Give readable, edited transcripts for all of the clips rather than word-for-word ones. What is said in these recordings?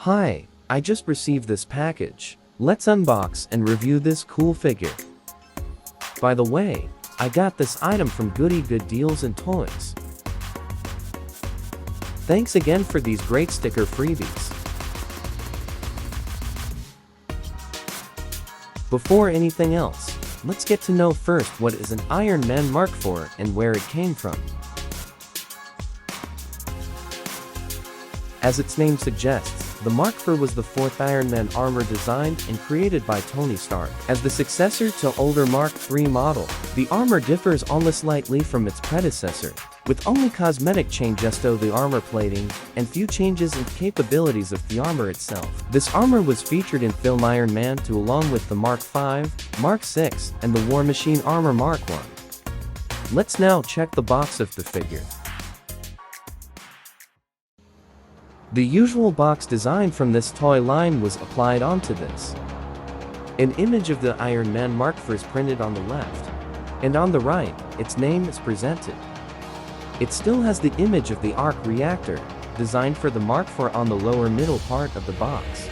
Hi, I just received this package. Let's unbox and review this cool figure. By the way, I got this item from Goody Good Deals and Toys. Thanks again for these great sticker freebies. Before anything else, let's get to know first what is an Iron Man Mark IV and where it came from. As its name suggests, the Mark IV was the fourth Iron Man armor designed and created by Tony Stark. As the successor to older Mark III model, the armor differs only slightly from its predecessor, with only cosmetic changes to the armor plating, and few changes in capabilities of the armor itself. This armor was featured in film Iron Man 2 along with the Mark V, Mark VI, and the War Machine armor Mark I. Let's now check the box of the figure. The usual box design from this toy line was applied onto this. An image of the Iron Man Mark IV is printed on the left, and on the right, its name is presented. It still has the image of the arc reactor, designed for the Mark IV on the lower middle part of the box.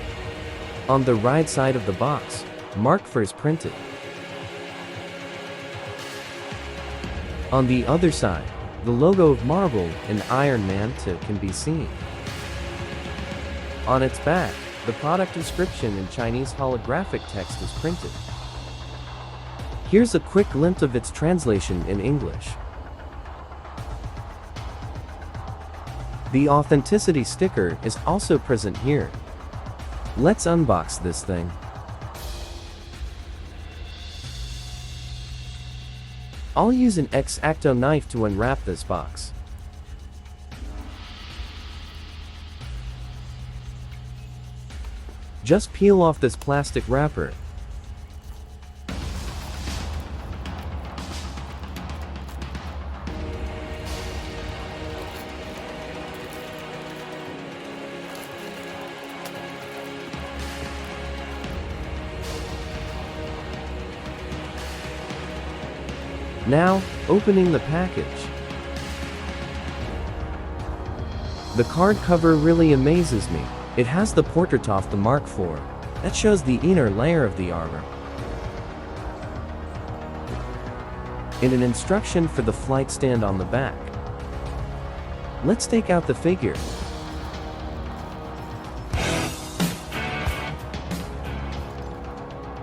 On the right side of the box, Mark IV is printed. On the other side, the logo of Marvel and Iron Man 2 can be seen. On its back, the product description in Chinese holographic text is printed. Here's a quick glimpse of its translation in English. The authenticity sticker is also present here. Let's unbox this thing. I'll use an X-Acto knife to unwrap this box. Just peel off this plastic wrapper. Now, opening the package. The card cover really amazes me. It has the portrait of the Mark IV. That shows the inner layer of the armor. And an instruction for the flight stand on the back. Let's take out the figure.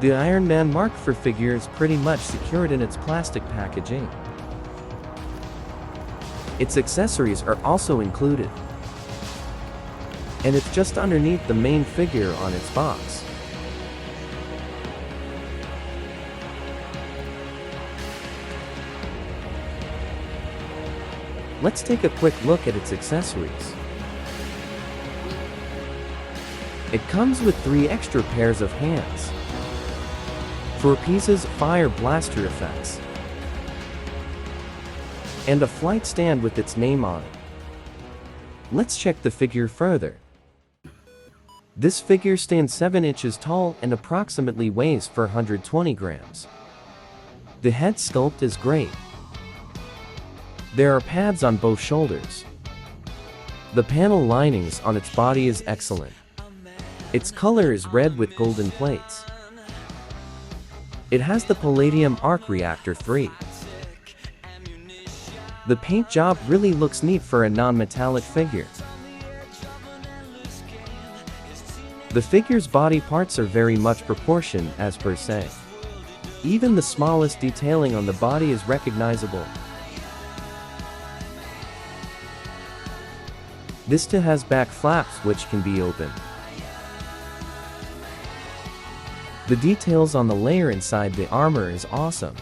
The Iron Man Mark IV figure is pretty much secured in its plastic packaging. Its accessories are also included. And it's just underneath the main figure on its box. Let's take a quick look at its accessories. It comes with 3 extra pairs of hands. 4 pieces of fire blaster effects. And a flight stand with its name on it. Let's check the figure further. This figure stands 7 inches tall and approximately weighs 420 grams. The head sculpt is great. There are pads on both shoulders. The panel linings on its body is excellent. Its color is red with golden plates. It has the Palladium Arc Reactor 3. The paint job really looks neat for a non-metallic figure. The figure's body parts are very much proportioned as per se. Even the smallest detailing on the body is recognizable. This too has back flaps which can be opened. The details on the layer inside the armor is awesome.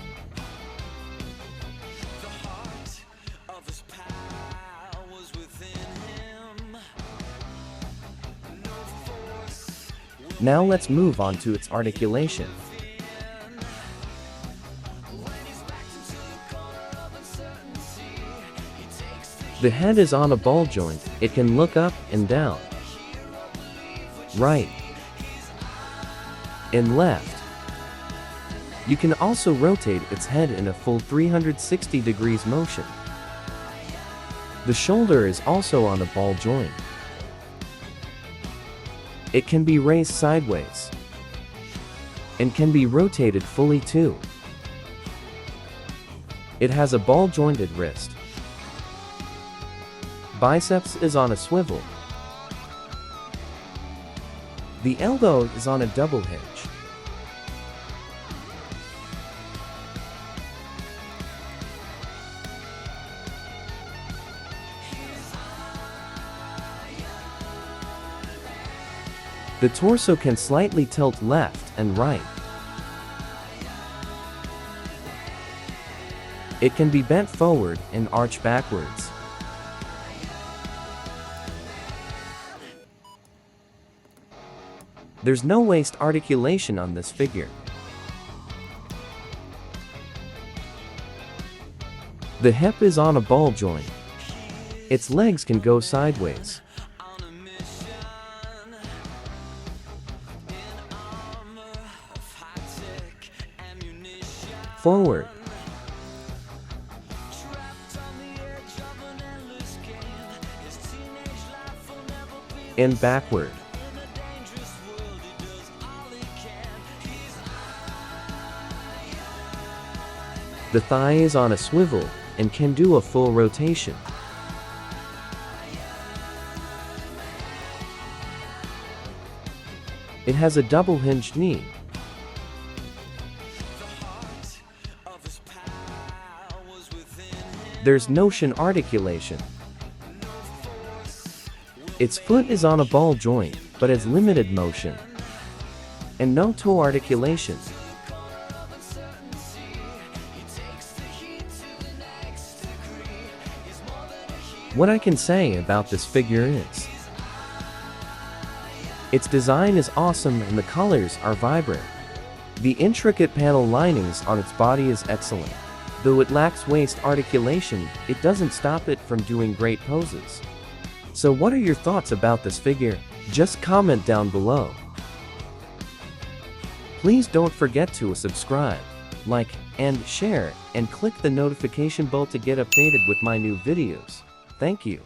Now let's move on to its articulation. The head is on a ball joint. It can look up and down, right, and left. You can also rotate its head in a full 360 degrees motion. The shoulder is also on a ball joint. It can be raised sideways and can be rotated fully too. It has a ball-jointed wrist. Biceps is on a swivel. The elbow is on a double hinge. The torso can slightly tilt left and right. It can be bent forward and arch backwards. There's no waist articulation on this figure. The hip is on a ball joint. Its legs can go sideways. Forward. And backward. The thigh is on a swivel and can do a full rotation. It has a double-hinged knee. There's no shin articulation. Its foot is on a ball joint, but has limited motion. And no toe articulation. What I can say about this figure is, its design is awesome and the colors are vibrant. The intricate panel linings on its body is excellent. Though it lacks waist articulation, it doesn't stop it from doing great poses. So what are your thoughts about this figure? Just comment down below. Please don't forget to subscribe, like, and share, and click the notification bell to get updated with my new videos. Thank you.